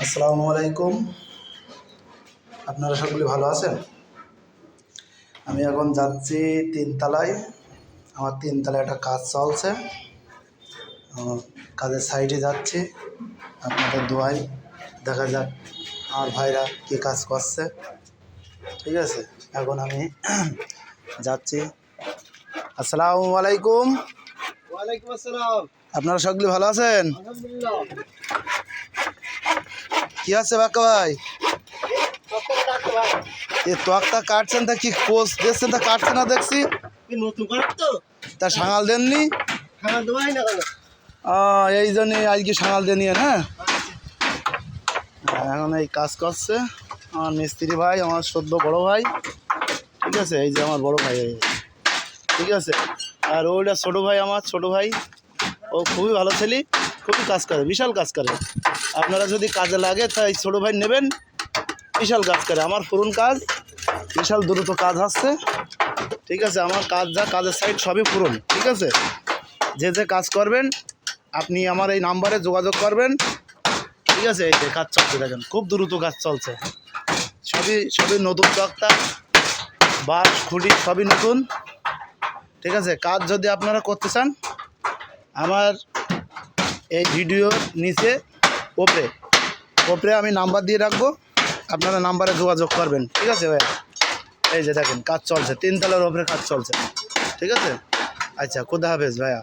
আসসালামু আলাইকুম। আপনারা সকলে ভালো আছেন? আমি এখন যাচ্ছি তিনতলায়। আমার তিনতলায় একটা কাজ চলছে, কাজের সাইডে যাচ্ছি। আপনাদের দোয়ায় দেখা যাক আমার ভাইরা কী কাজ করছে। ঠিক আছে, এখন আমি যাচ্ছি। আসসালামু আলাইকুম। ওয়ালাইকুম আসসালাম। আপনারা সকলে ভালো আছেন? আলহামদুলিল্লাহ। কি আছে বাক্কা ভাই? এ তক্তা কাটছেন তা কি কোচ দিচ্ছেন তা কাটছে না দেখছি। নতুন করে তো তা সাঙাল দেননি? খানা দেওয়াই না কেন? এই জন্যে আজকে সাঙাল দিয়ে নিয়ে হ্যাঁ। এখন এই কাজ করছে আমার মিস্ত্রি ভাই, আমার সদ্য বড় ভাই। ঠিক আছে, এই যে আমার বড় ভাই, ঠিক আছে। আর ওইটা ছোটো ভাই, আমার ছোটো ভাই, ও খুবই ভালো ছেলে, খুবই কাজ করে, বিশাল কাজ করে। আপনারা যদি কাজে লাগে তাই ছোটো ভাই নেবেন, বিশাল কাজ করে। আমার পুরন কাজ, বিশাল দ্রুত কাজ হচ্ছে। ঠিক আছে, আমার কাজ যা কাজের সাইড সবই পুরন। ঠিক আছে, যে যে কাজ করবেন আপনি আমার এই নাম্বারে যোগাযোগ করবেন। ঠিক আছে, এই যে কাজ চলছে, দেখেন খুব দ্রুত কাজ চলছে। সবই নতুন তক্তা, বাঁশ, খুঁটি সবই নতুন। ঠিক আছে, কাজ যদি আপনারা করতে চান আমার এই ভিডিওর নিচে ওপরে আমি নাম্বার দিয়ে রাখবো, আপনারা নাম্বারে যোগাযোগ করবেন। ঠিক আছে ভাইয়া, এই যে দেখেন কাজ চলছে, তিনতলার ওপরে কাজ চলছে। ঠিক আছে, আচ্ছা, খুদা হাফেজ ভাইয়া।